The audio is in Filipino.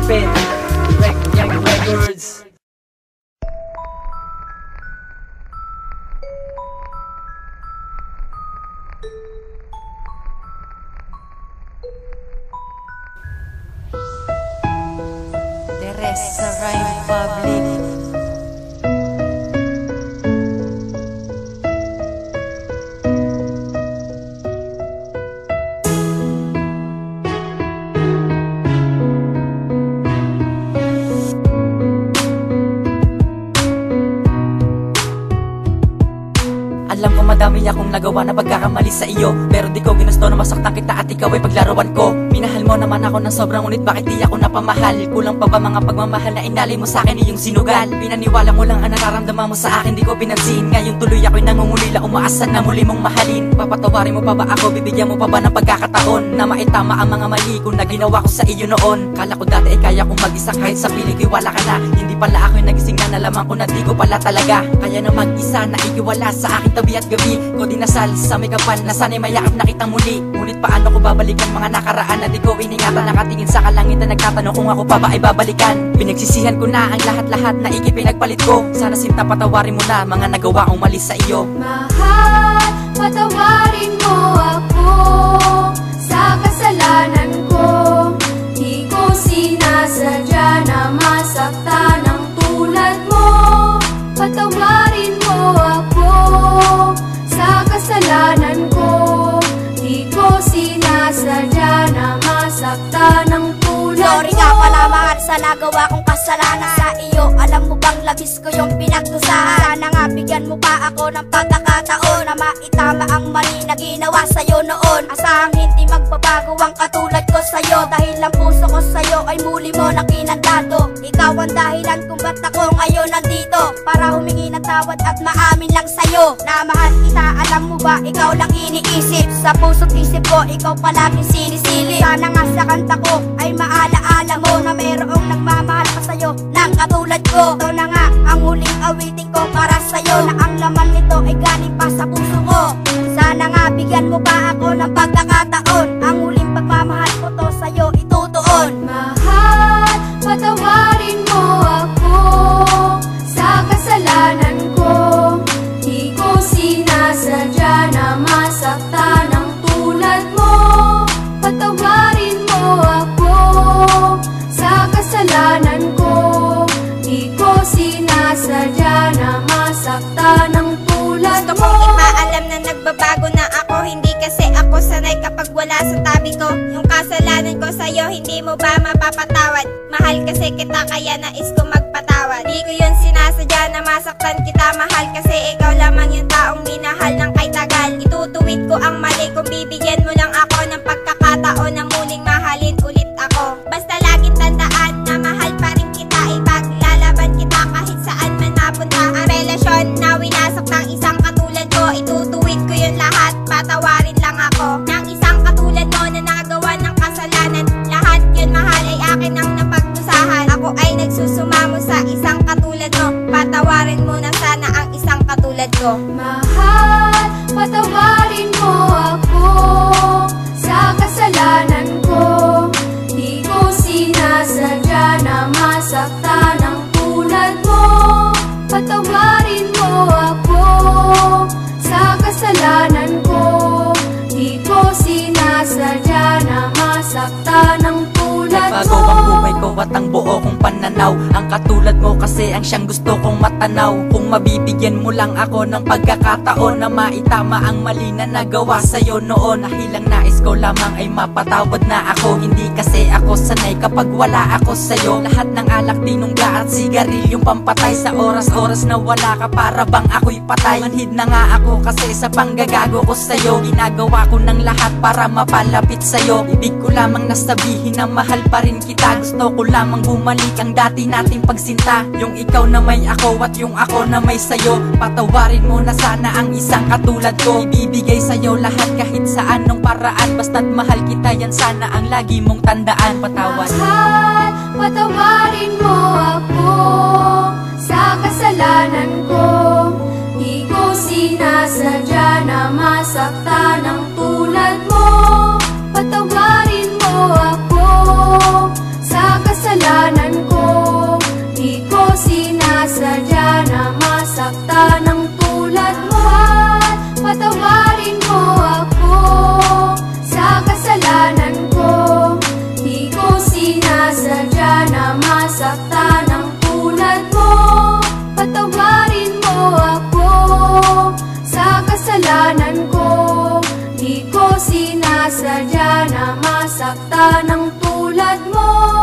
Pen Young Records. Teresa Rhyme Public. Alam ko madami akong nagawa na pagkakamali sa iyo, pero di ko ginusto na masaktan kita at ikaw ay paglarawan ko. Minahal mo naman ako ng sobrang, ngunit bakit di ako napamahal? Kulang pa ba mga pagmamahal na inali mo sa akin iyong sinugal? Pinaniwala mo lang ang nararamdaman mo sa akin, di ko pinansin. Ngayon tuloy ako'y nangungulila, umaasa na muli mong mahalin. Papatawarin mo pa ba ako, bibigyan mo pa ba ng pagkakataon na maitama ang mga mali ko na ginawa ko sa iyo noon? Kala ko dati ay kaya kong mag-isa kahit sa piling ko'y wala ka na. Hindi pala ako'y nagising na nalaman ko na di ko pala talaga kaya na mag-isa na ikiwala sa akin tabi at gabi ko dinasal sa may kapal na sana'y mayakap na kitang muli. Ngunit paano ko babalikan mga nakaraan na di ko iningatan? Nakatingin sa kalangitan nagtatanong kung ako pa ba ay babalikan. Pinagsisihan ko na ang lahat-lahat na ikipinagpalit ko. Sana sinta patawarin mo na mga nagawa kong mali sa iyo. Mahal, patawarin mo ako sa kasalanan ko. Di ko sinasadya na masaktan ng tulad mo. Patawarin mo ako sa kasalanan ko. Di ko sinasadya na masaktan ng tulad mo. Sorry nga pala mahal sa nagawa kong kasalanan sa iyo. Alam mo bang labis ko yung pinagdusahan? Sana nga bigyan mo pa ako ng pagkakataon na maitama ang mali na ginawa sa'yo noon. Asahang hindi magbabago ang katulad ko sa'yo, dahil ang puso ko sa'yo ay muli mo na kinandado. Ikaw ang dahilan kung ba't ako ngayon nandito, para humingi ng tawad at maamin lang sa'yo na mahal kita. Alam mo ba, ikaw lang iniisip sa puso't isip ko, ikaw palaging sinisilip. Sana nga sa kanta ko ay maalaala mo na mayroong nagmamahal pa sa'yo ng katulad ko. Ito na nga ang huling awitin ko para sa'yo, na ang laman nito ay galing pa sa puso ko. Sana nga bigyan mo pa ako ng pagkakataon, ang huling pagmamahal ko to sa'yo itutuon. Mahal, patawarin mo ako sa kasalanan ko. Di ko sinasadya na masaktan ng tulad mo. Patawarin mo ako sa kasalanan ko. Di ko sinasadya na masaktan ng tulad mo. Gusto kong ipaalam na nagbabago na ako, hindi kasi ako sanay kapag wala sa tabi ko. Yung kasalanan ko sa'yo, hindi mo ba mapapatawad? Mahal kasi kita kaya nais ko magpatawad. Di ko yun sinasadya na masaktan kita, mahal, kasi ikaw lamang yung taong minahal ng kay tagal. Itutuwid ko ang mali kung bibigyan mo lang ako ng pagkakataon na muling mahalin ulit ako. Basta laging tandaan na mahal pa rin kita, ipaglalaban kita kahit saan man mapunta. Ang relasyon na winasak ng isang katulad ko, itutuwid ko yun lahat, patawarin lang ako. Ng isang katulad mo na nagawa ng kasalanan, lahat yun mahal ay akin ang napagdusahan. Ako ay nagsusumamo sa isang katulad mo, patawarin mo na sana ang isang katulad ko. Mahal, patawarin mo ako sa kasalanan ko. Di ko sinasadya na masaktan ng tulad mo. Patawarin mo ako sa kasalanan ko. Di ko sinasadya na masaktan ng tulad mo. Nagbago ang buhay ko at ang buo kong pananaw. Ang katulad mo kasi ang siyang gusto kong matanaw. Kung mabibigyan mo lang ako ng pagkakataon na maitama ang mali na nagawa sa'yo noon, dahilang nais ko lamang ay mapatawad na ako. Hindi kasi ako sanay kapag wala ako sa'yo. Lahat ng alak, tinungga at sigarilyong pampatay, sa oras-oras na wala ka para bang ako'y patay. Manhid na nga ako kasi sa panggagago ko sa'yo. Ginagawa ko ng lahat para mapalapit sa'yo. Ibig ko lamang nasabihin na mahal pa rin kita. Gusto ko lamang bumalik ang dati nating pagsinta, yung ikaw na may ako at yung ako na may sayo. Patawarin mo na sana ang isang katulad ko. Ibibigay sa'yo lahat kahit sa anong paraan, basta't mahal kita, yan sana ang lagi mong tandaan. Patawad. Mahal, patawarin mo ako sa kasalanan ko. Di ko sinasadya na masaktan ng tulad mo. Patawarin mo ako sa kasalanan patawarin mo ako sa kasalanan ko. Di ko sinasadya na masaktan ang tulad mo. Patawarin mo ako sa kasalanan ko. Di ko sinasadya na masaktan ang tulad mo.